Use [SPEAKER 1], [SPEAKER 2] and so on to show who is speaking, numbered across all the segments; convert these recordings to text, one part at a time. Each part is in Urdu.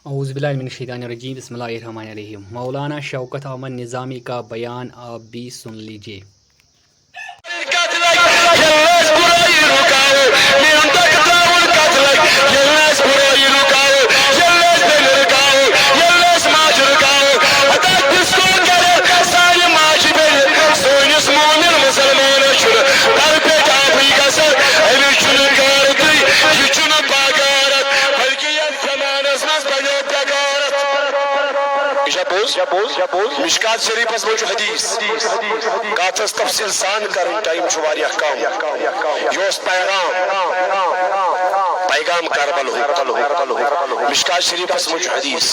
[SPEAKER 1] اعوذ باللہ من الشیطان الرجیم، بسم اللہ الرحمن الرحیم۔ مولانا شوکت احمد نظامی کا بیان آپ بھی سن لیجیے۔
[SPEAKER 2] مشکات شریفس مجھ حدیث کاتس تفصیل سان کرن ٹائم چھواریا کام یوس پیغام کربل ہو مشکات شریفس مجھ حدیث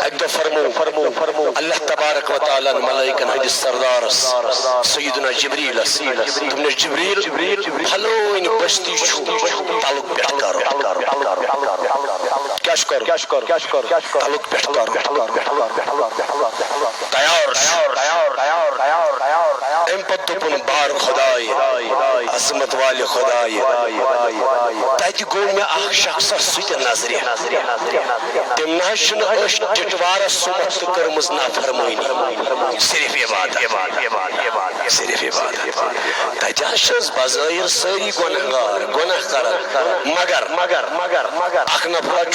[SPEAKER 2] ایک دو فرمو اللہ تبارک و تعالی ملائکن حدیث سردارس سیدنا جبریل تم نے جبریل بھلوین بستی چھو تعلق پیٹ کرو کیا شکر تعلق پیٹ کرو تیار امپت دپن بار خدای عظمت والی خدای تاتی گو میں اخ شخص سویت نظری تم نہشن اش ٹٹوار سمت کرمز نافرمائنی صرف عبادت تاتی اشز بظاہر ساری گناہ کرن مگر اخ نفر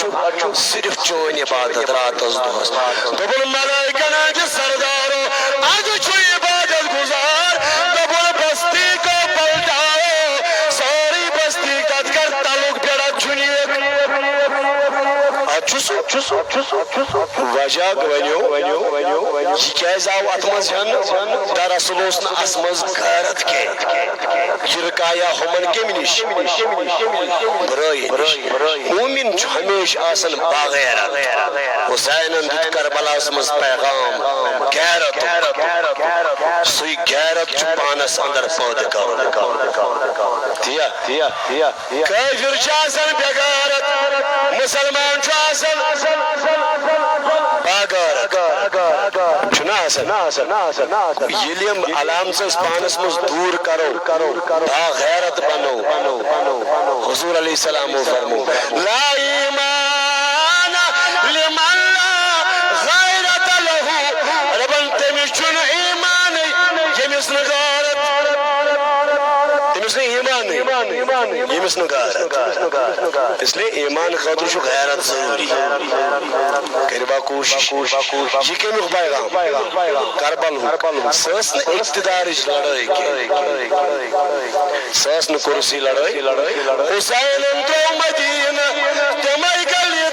[SPEAKER 2] صرف چون عبادت رات از دوست دبن ملائکن آج سردارو آج چھو عبادت گزار دبن بستی کو پلٹاؤ ساری بستی کت کر تعلق پیڑا چھنیے وجہ ونیو یہ کیاز آو اتمز ہن دراصل اس نا اسمز غیرت کے یہ رکایا ہمن کم نش برائی مومن چھو ہمیش آسن باغیرت حسین اندت کربلا اسمز پیغام غیرت سوی غیرت چھو پانس اندر پود تیا کافر چھاسن بغیرت مسلمان چھاسن یلیم علامت پانس مز دور کرو با غیرت بنو حضور علیہ السلام فرمو لا ایمان لمن لا غیرت لہو ربن تمس چھن ایمان یمس نہ غیرت تمس ایمان یمس نہ غیرت اس لیے ایمان خاطر چھو غیرت ضروری کربا کوشش یہ کمیک پیغام کربل سس نا اقتدار لڑائی کی سس نا کرسی لڑائی حسین تو مدینہ تمہیں گلی